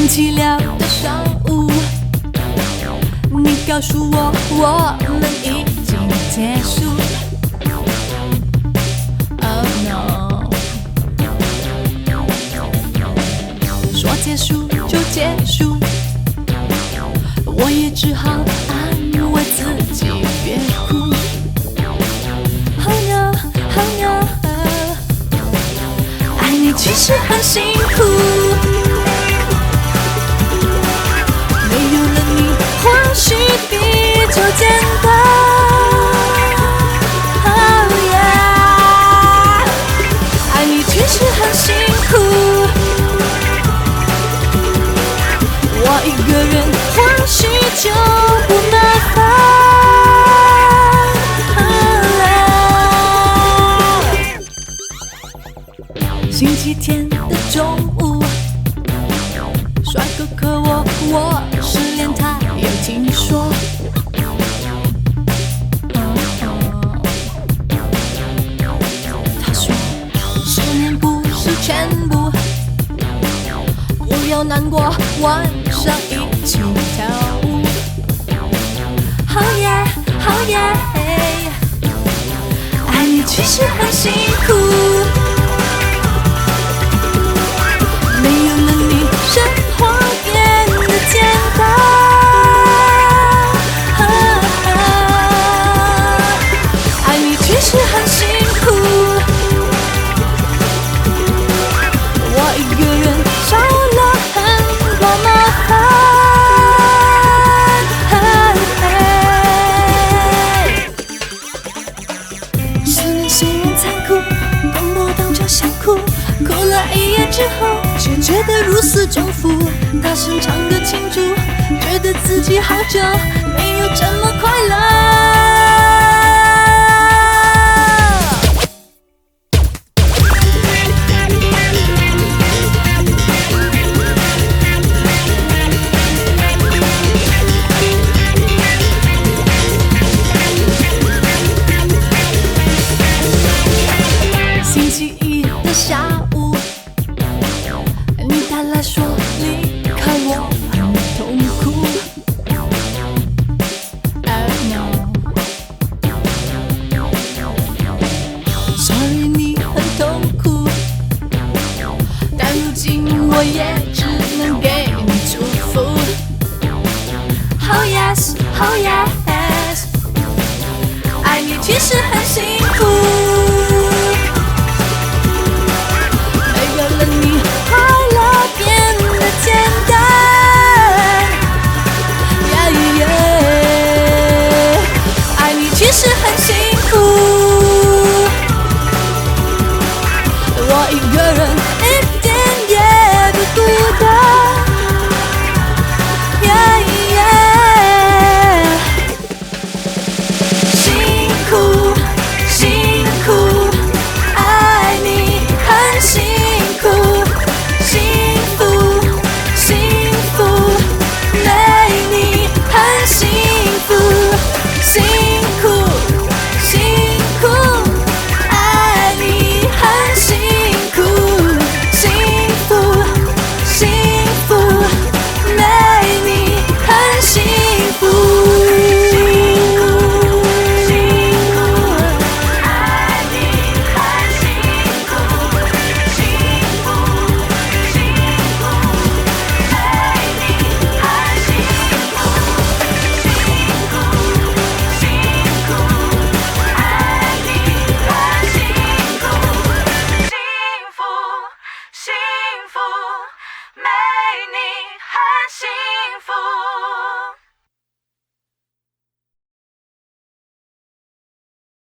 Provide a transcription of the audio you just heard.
星期六的上午，你告诉我我们已经结束。Oh no， 说结束就结束，我也只好安慰自己别哭。Oh no， Oh no， 爱你其实很辛苦。或许比较简单。Oh yeah， 爱你其实很辛苦。我一个人或许就不麻烦。星期天的中午，帅哥可我失恋，他有听说。他说失恋不是全部，不要难过，晚上一起跳舞。Oh yeah， Oh yeah， 爱你其实很辛苦。没有了你，生活变得简单。爱你其实很辛苦，我一个人少了很多麻烦。失恋虽然残酷，动不动就想哭，哭了一夜之后，却觉得如释重负，大声唱歌庆祝，觉得自己好久没有这么快乐。星期一的下午，你打来说离开我很痛苦。Sorry， 你很痛苦，但如今我也只能给你祝福。Oh yes， Oh yes， 爱你其实很辛苦。了你，快乐变得简单。爱你其实很辛苦，我一个人一点也不孤单。辛苦，辛苦，爱你很辛苦。辛苦，辛苦，爱你很辛苦。幸福，幸福，没你很幸福。辛苦，爱你很辛苦。幸福，幸福，没你很幸福。幸福，没你很幸福。